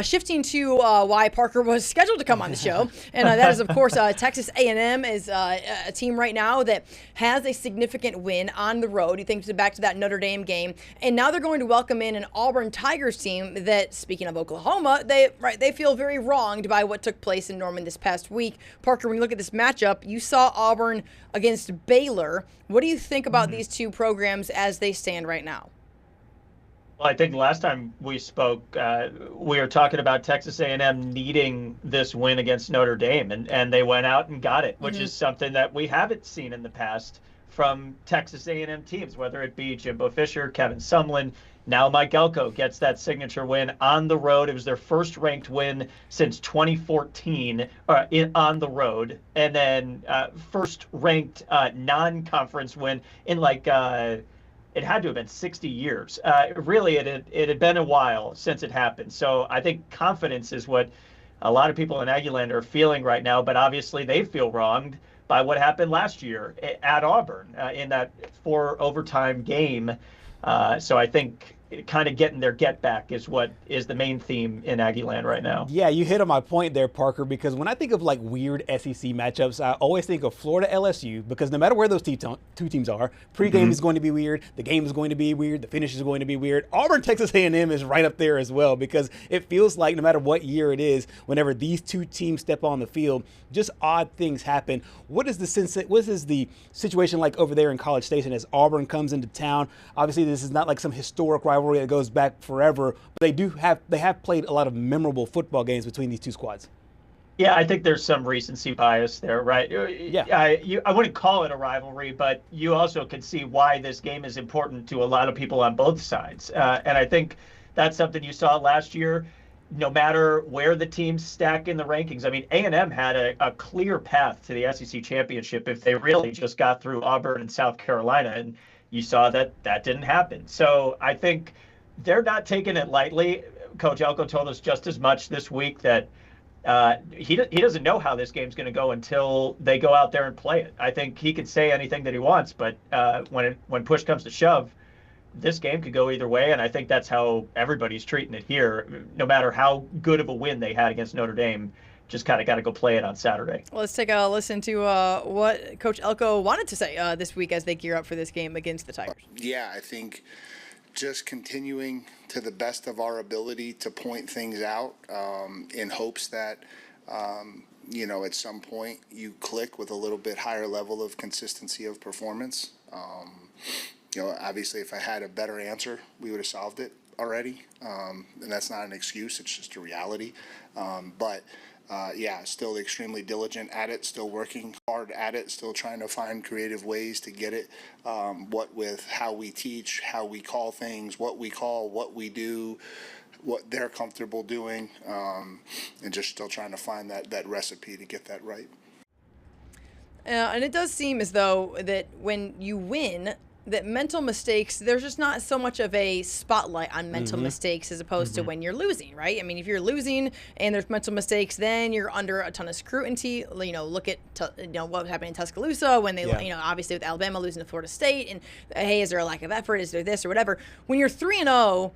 Shifting to why Parker was scheduled to come on the show, and that is, of course, Texas A&M is a team right now that has a significant win on the road. You think back to that Notre Dame game, and now they're going to welcome in an Auburn Tigers team that, speaking of Oklahoma, they feel very wronged by what took place in Norman this past week. Parker, when you look at this matchup, you saw Auburn against Baylor. What do you think about these two programs as they stand right now? Well, I think last time we spoke, we were talking about Texas A&M needing this win against Notre Dame, and they went out and got it, which is something that we haven't seen in the past from Texas A&M teams, whether it be Jimbo Fisher, Kevin Sumlin. Now Mike Elko gets that signature win on the road. It was their first ranked win since 2014 on the road, and then first ranked non-conference win in it had to have been 60 years. Really, it had been a while since it happened. So I think confidence is what a lot of people in Aggieland are feeling right now. But obviously, they feel wronged by what happened last year at Auburn in that 4 overtime game. So I think kind of getting their get back is what is the main theme in Aggieland right now. Yeah, you hit on my point there, Parker, because when I think of like weird SEC matchups, I always think of Florida LSU, because no matter where those two teams are, pregame is going to be weird, the game is going to be weird, the finish is going to be weird. Auburn Texas A&M is right up there as well, because it feels like no matter what year it is, whenever these two teams step on the field, just odd things happen. What is the situation like over there in College Station as Auburn comes into town? Obviously, this is not like some historic rivalry that goes back forever, but they have played a lot of memorable football games between these two squads. Yeah, I think there's some recency bias there, right? Yeah. I wouldn't call it a rivalry, but you also can see why this game is important to a lot of people on both sides. And I think that's something you saw last year. No matter where the teams stack in the rankings, I mean, A&M had a clear path to the SEC championship if they really just got through Auburn and South Carolina, and you saw that didn't happen. So I think they're not taking it lightly. Coach Elko told us just as much this week that he doesn't know how this game's going to go until they go out there and play it. I think he can say anything that he wants, but when push comes to shove, this game could go either way, and I think that's how everybody's treating it here. No matter how good of a win they had against Notre Dame, just kind of got to go play it on Saturday. Well, let's take a listen to what Coach Elko wanted to say this week as they gear up for this game against the Tigers. Yeah, I think just continuing to the best of our ability to point things out in hopes that, at some point you click with a little bit higher level of consistency of performance. Obviously, if I had a better answer, we would have solved it already. And that's not an excuse. It's just a reality. Still extremely diligent at it, still working hard at it, still trying to find creative ways to get it, what with how we teach, how we call things, what we call, what we do, what they're comfortable doing, and just still trying to find that recipe to get that right. And it does seem as though that when you win, that mental mistakes, there's just not so much of a spotlight on mental mistakes as opposed to when you're losing, right? I mean, if you're losing and there's mental mistakes, then you're under a ton of scrutiny. Look at what happened in Tuscaloosa when they, obviously with Alabama losing to Florida State, and hey, is there a lack of effort? Is there this or whatever? When you're 3-0,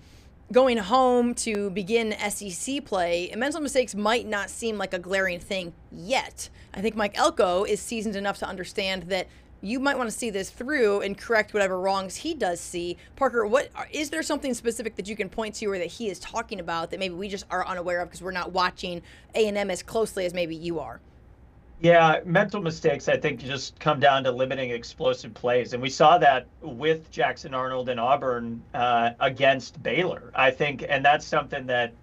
going home to begin SEC play, and mental mistakes might not seem like a glaring thing yet. I think Mike Elko is seasoned enough to understand that you might want to see this through and correct whatever wrongs he does see. Parker, is there something specific that you can point to or that he is talking about that maybe we just are unaware of because we're not watching A&M as closely as maybe you are? Yeah, mental mistakes, I think, just come down to limiting explosive plays. And we saw that with Jackson Arnold and Auburn against Baylor, I think. And that's something that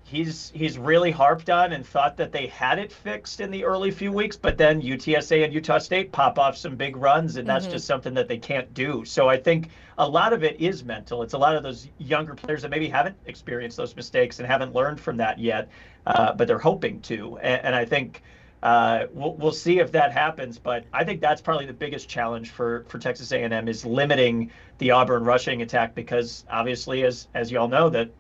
he's really harped on and thought that they had it fixed in the early few weeks, but then UTSA and Utah State pop off some big runs, and that's just something that they can't do. So I think a lot of it is mental. It's a lot of those younger players that maybe haven't experienced those mistakes and haven't learned from that yet, but they're hoping to. And I think we'll see if that happens, but I think that's probably the biggest challenge for Texas A&M is limiting the Auburn rushing attack, because obviously, as you all know, that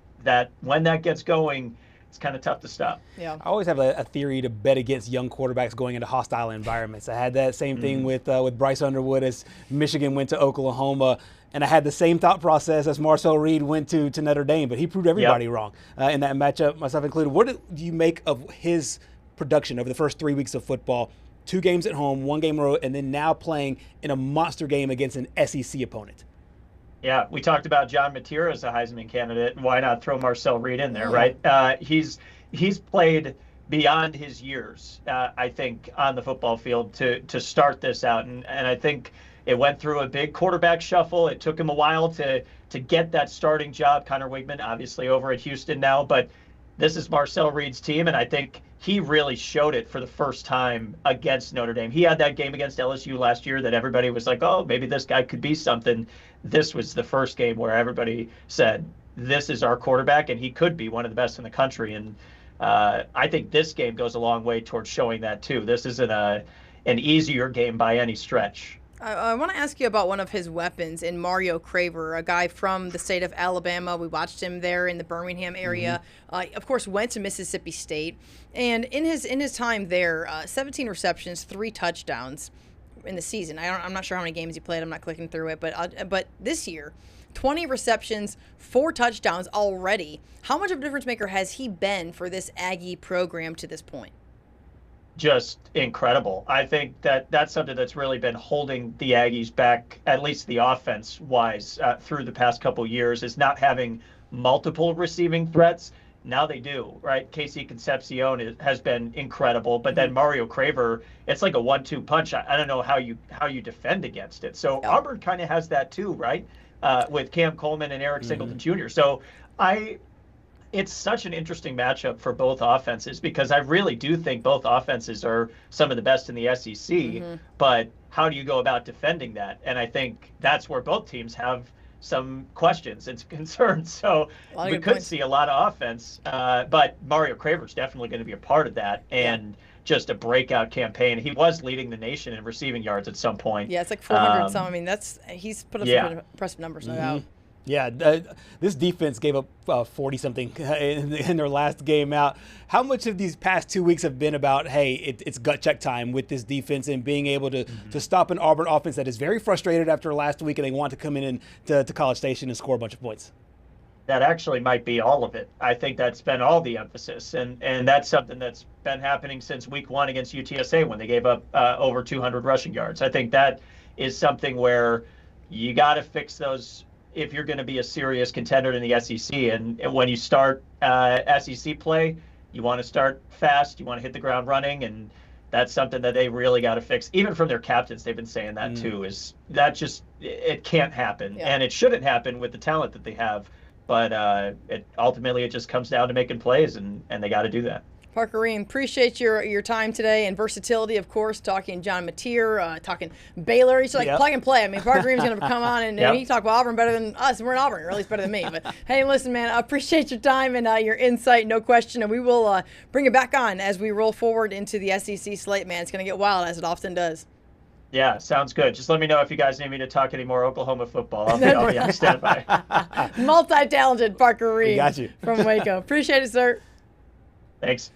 when that gets going, it's kind of tough to stop. Yeah. I always have a theory to bet against young quarterbacks going into hostile environments. I had that same thing with Bryce Underwood as Michigan went to Oklahoma, and I had the same thought process as Marcel Reed went to Notre Dame, but he proved everybody wrong in that matchup, myself included. What do you make of his production over the first 3 weeks of football? 2 games at home, 1 game road, and then now playing in a monster game against an SEC opponent. Yeah, we talked about John Mateer as a Heisman candidate. Why not throw Marcel Reed in there, right? He's played beyond his years, I think, on the football field to start this out. And I think it went through a big quarterback shuffle. It took him a while to get that starting job. Connor Wigman, obviously, over at Houston now. But this is Marcel Reed's team, and I think he really showed it for the first time against Notre Dame. He had that game against LSU last year that everybody was like, oh, maybe this guy could be something. This was the first game where everybody said, this is our quarterback, and he could be one of the best in the country. And I think this game goes a long way towards showing that, too. This isn't an easier game by any stretch. I want to ask you about one of his weapons in Mario Craver, a guy from the state of Alabama. We watched him there in the Birmingham area. Of course, went to Mississippi State, and in his time there, 17 receptions, 3 touchdowns in the season. I'm not sure how many games he played. I'm not clicking through it, but this year, 20 receptions, 4 touchdowns already. How much of a difference maker has he been for this Aggie program to this point? Just incredible. I think that's something that's really been holding the Aggies back, at least the offense-wise, through the past couple years, is not having multiple receiving threats. Now they do, right? Casey Concepcion has been incredible, but then Mario Craver, it's like a 1-2 punch. I don't know how you defend against it. So Auburn kind of has that too, right? With Cam Coleman and Eric Singleton Jr. So it's such an interesting matchup for both offenses because I really do think both offenses are some of the best in the SEC, but how do you go about defending that? And I think that's where both teams have some questions and concerns. So we could see a lot of offense, but Mario Craver's definitely going to be a part of that and just a breakout campaign. He was leading the nation in receiving yards at some point. Yeah, it's like 400 some. I mean, he's put up some impressive numbers, no doubt. Yeah, this defense gave up 40-something in their last game out. How much of these past 2 weeks have been about, hey, it's gut check time with this defense and being able to stop an Auburn offense that is very frustrated after last week and they want to come in to College Station and score a bunch of points? That actually might be all of it. I think that's been all the emphasis. And that's something that's been happening since week 1 against UTSA when they gave up over 200 rushing yards. I think that is something where you got to fix those if you're going to be a serious contender in the SEC. And when you start SEC play, you want to start fast, you want to hit the ground running, and that's something that they really got to fix. Even from their captains, they've been saying that too, is that just, it can't happen. And it shouldn't happen with the talent that they have. But ultimately it just comes down to making plays, and they got to do that. Parker Rehm, appreciate your time today and versatility, of course, talking John Mateer, talking Baylor. He's like plug and play. I mean, Parker Rehm's going to come on and he talk about Auburn better than us, and we're in Auburn, or at least better than me. But, hey, listen, man, I appreciate your time and your insight, no question, and we will bring it back on as we roll forward into the SEC slate, man. It's going to get wild, as it often does. Yeah, sounds good. Just let me know if you guys need me to talk any more Oklahoma football. I'll be on standby. Multi-talented Parker Rehm got you. from Waco. Appreciate it, sir. Thanks.